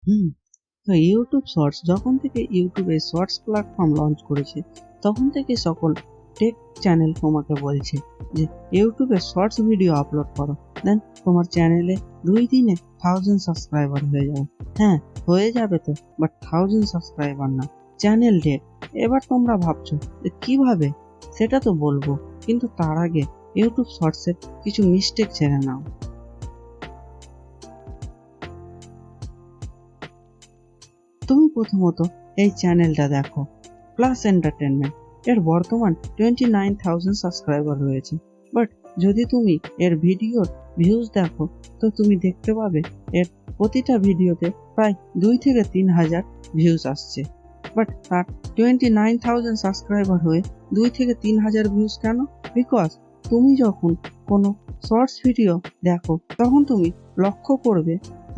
হুম তো YouTube shorts যখন থেকে ইউটিউবে শর্টস প্ল্যাটফর্ম লঞ্চ করেছে তখন থেকে সকল টেক চ্যানেল তোমাকে বলছে যে ইউটিউবে শর্টস ভিডিও আপলোড করো, দেন তোমার চ্যানেলে 2 দিনে 1000 সাবস্ক্রাইবার হয়ে যাবে। হ্যাঁ, হয়ে যাবে তো, বাট 1000 সাবস্ক্রাইবার না, চ্যানেল ডেট। এবার তোমরা ভাবছো যে কিভাবে, সেটা তো বলবো, কিন্তু তার আগে ইউটিউব শর্টসের কিছু মিস্টেক জেনে নাও। তুমি প্রথমত এই চ্যানেলটা দেখো, প্লাস এন্টারটেনমেন্ট। এর বর্তমান 29,000 সাবস্ক্রাইবার রয়েছে, বাট যদি তুমি এর ভিডিওর ভিউজ দেখো তো তুমি দেখতে পাবে এর প্রতিটা ভিডিওতে প্রায় 2 থেকে 3 হাজার ভিউজ আসছে। বাট তার 29,000 সাবস্ক্রাইবার হয়ে 2 থেকে 3 হাজার ভিউজ কেন? বিকজ তুমি যখন কোনো শর্টস ভিডিও দেখো তখন তুমি লক্ষ্য করবে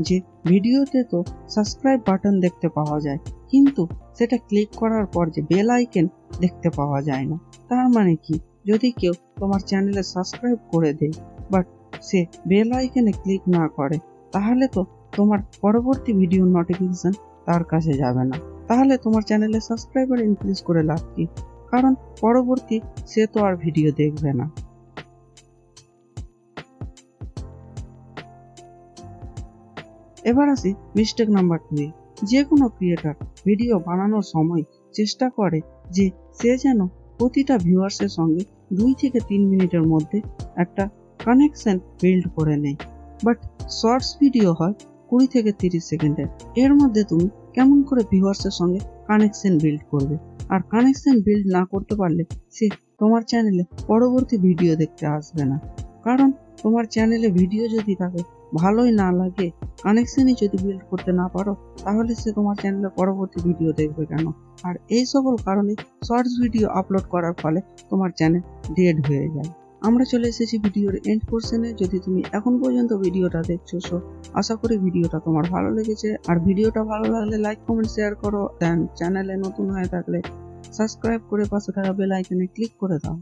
যে ভিডিওতে তো সাবস্ক্রাইব বাটন দেখতে পাওয়া যায়, কিন্তু সেটা ক্লিক করার পর যে বেল আইকন দেখতে পাওয়া যায় না। তার মানে কি, যদি কেউ তোমার চ্যানেলে সাবস্ক্রাইব করে দেয় বাট সে বেল আইকনে ক্লিক না করে, তাহলে তো তোমার পরবর্তী ভিডিওর নোটিফিকেশন তার কাছে যাবে না। তাহলে তোমার চ্যানেলে সাবস্ক্রাইবার ইনক্রিজ করে লাভ কি? কারণ পরবর্তী সে তো আর ভিডিও দেখবে না। এবার আসি মিস্টেক নাম্বার 2। যে কোনো ক্রিয়েটর ভিডিও বানানোর সময় চেষ্টা করে যে সে যেন প্রতিটা ভিউয়ার্সের সঙ্গে 2 থেকে 3 মিনিটের মধ্যে একটা কানেকশন বিল্ড করে নেয়। বাট শর্টস ভিডিও হয় 20 থেকে 30 সেকেন্ডের। এর মধ্যে তুমি কেমন করে ভিউয়ার্সের সঙ্গে কানেকশন বিল্ড করবে? আর কানেকশন বিল্ড না করতে পারলে সে তোমার চ্যানেলে পরবর্তী ভিডিও দেখতে আসবে না। কারণ তোমার চ্যানেলে ভিডিও যদি তাকে ভালোই না লাগে, কানেকশনই যদি বিল্ড করতে না পারো, তাহলে সে তোমার চ্যানেলে পরবর্তী ভিডিও দেখবে কেন? আর এই সকল কারণে শর্টস ভিডিও আপলোড করার ফলে তোমার চ্যানেল ডেড হয়ে যায়। আমরা চলে এসেছি ভিডিওর এন্ড পোর্শনে। যদি তুমি এখন পর্যন্ত ভিডিওটা দেখছো, সো আশা করি ভিডিওটা তোমার ভালো লেগেছে। আর ভিডিওটা ভালো লাগলে লাইক কমেন্ট শেয়ার করো, দেন চ্যানেলে নতুন হয়ে থাকলে সাবস্ক্রাইব করে পাশে থাকা বেল আইকনে ক্লিক করে দাও।